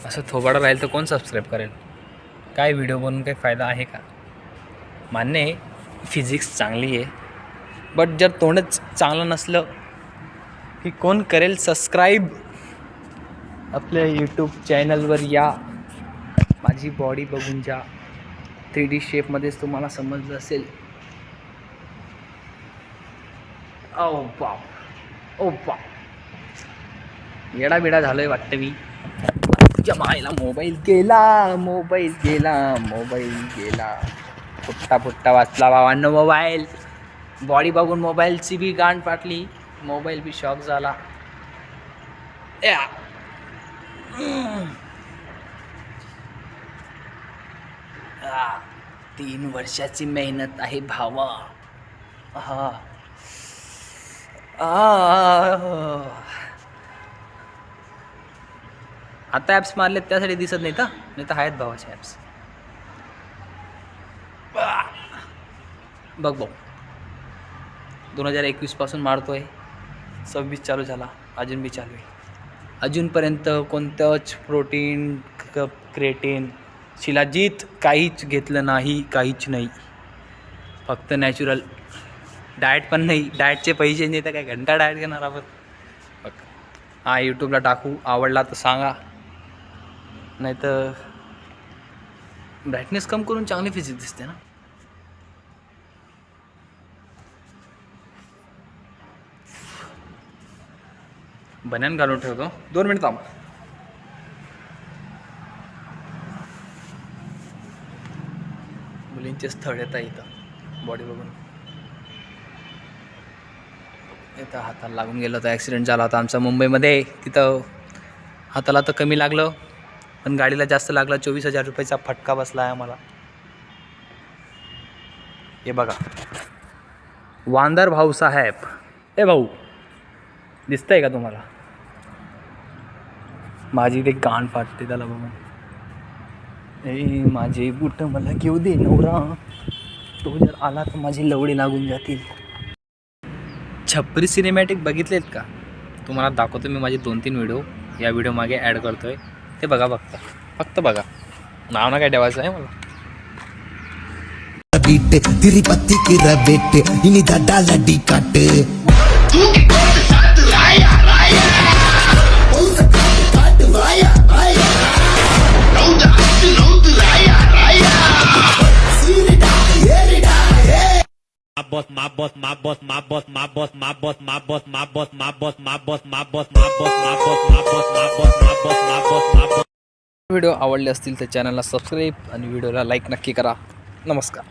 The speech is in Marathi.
असं थोबाडं राहील तर कोण सबस्क्राईब करेल? काय व्हिडिओ बनवून काही फायदा आहे का? मान्य आहे फिजिक्स चांगली आहे, बट जर तोंडच चांगलं नसलं की कोण करेल सबस्क्राईब? आपल्या यूट्यूब चॅनलवर या, माझी बॉडी बघून जा. 3D शेपमध्येच तुम्हाला समजलं असेल. ओ बाप, ओ बाप, येडा बिडा झालोय वाटतं मी. तुझ्या मायला मोबाईल गेला, मोबाईल गेला, मोबाईल गेला. फुट्टा फुट्टा वाचला भावांनो मोबाईल. बॉडी बघून मोबाईलची बी गांड फाटली, मोबाईल बी शॉक झाला. 3 वर्षाची मेहनत आहे भावा. हा आता ॲप्स मारलेत त्यासाठी दिसत नाहीत, नाही तर आहेत भावाचे ॲप्स. बघ 2021 पासून मारतोय, 26 चालू झाला, अजून बी चालू आहे. अजूनपर्यंत कोणतंच प्रोटीन क्रिएटिन शिलाजीत काहीच घेतलं नाही, काहीच नाही. फक्त नॅचरल डाएट पण नाही, डाएटचे पैसे नाही तर काय घंटा डाएट घेणार आपण. बघ हा यूट्यूबला टाकू, आवडला तर सांगा, नाही तर ब्राईटनेस कम करून चांगली फिजिक्स दिसते ना. बन्यान घालून ठेवतो, 2 मिनिट थांबा. मुलींचे स्थळ येतं इथं बॉडी बघून. इथं हाताला लागून गेलं होतं, ॲक्सिडेंट झाला होता आमचा मुंबईमध्ये. तिथं हाताला तर कमी लागलं, पण गाडीला जास्त लागला. 24,000 रुपयाचा फटका बसला आहे आम्हाला. हे बघा, वांदर भाऊसाहेब. ए भाऊ, दिसतंय का तुम्हाला? माझी ते कान फाटते त्याला बघून. ए माझे बूट मला घेऊ दे नवरा, तो जर आला तर माझी लवडी लागून जातील. छपरी सिनेमॅटिक बघितलेत का? तुम्हाला दाखवतो मी माझे 2-3 व्हिडिओ या व्हिडिओ मागे ॲड करतोय, ते बघा. फक्त बघा, नाव ना काय ठेवायचं आहे मला. तिरुपति की रवेट इनी दादा लड्डी काट व्हिडिओ आवडले असतील तर चॅनलला सबस्क्राईब आणि व्हिडिओला लाईक नक्की करा. नमस्कार.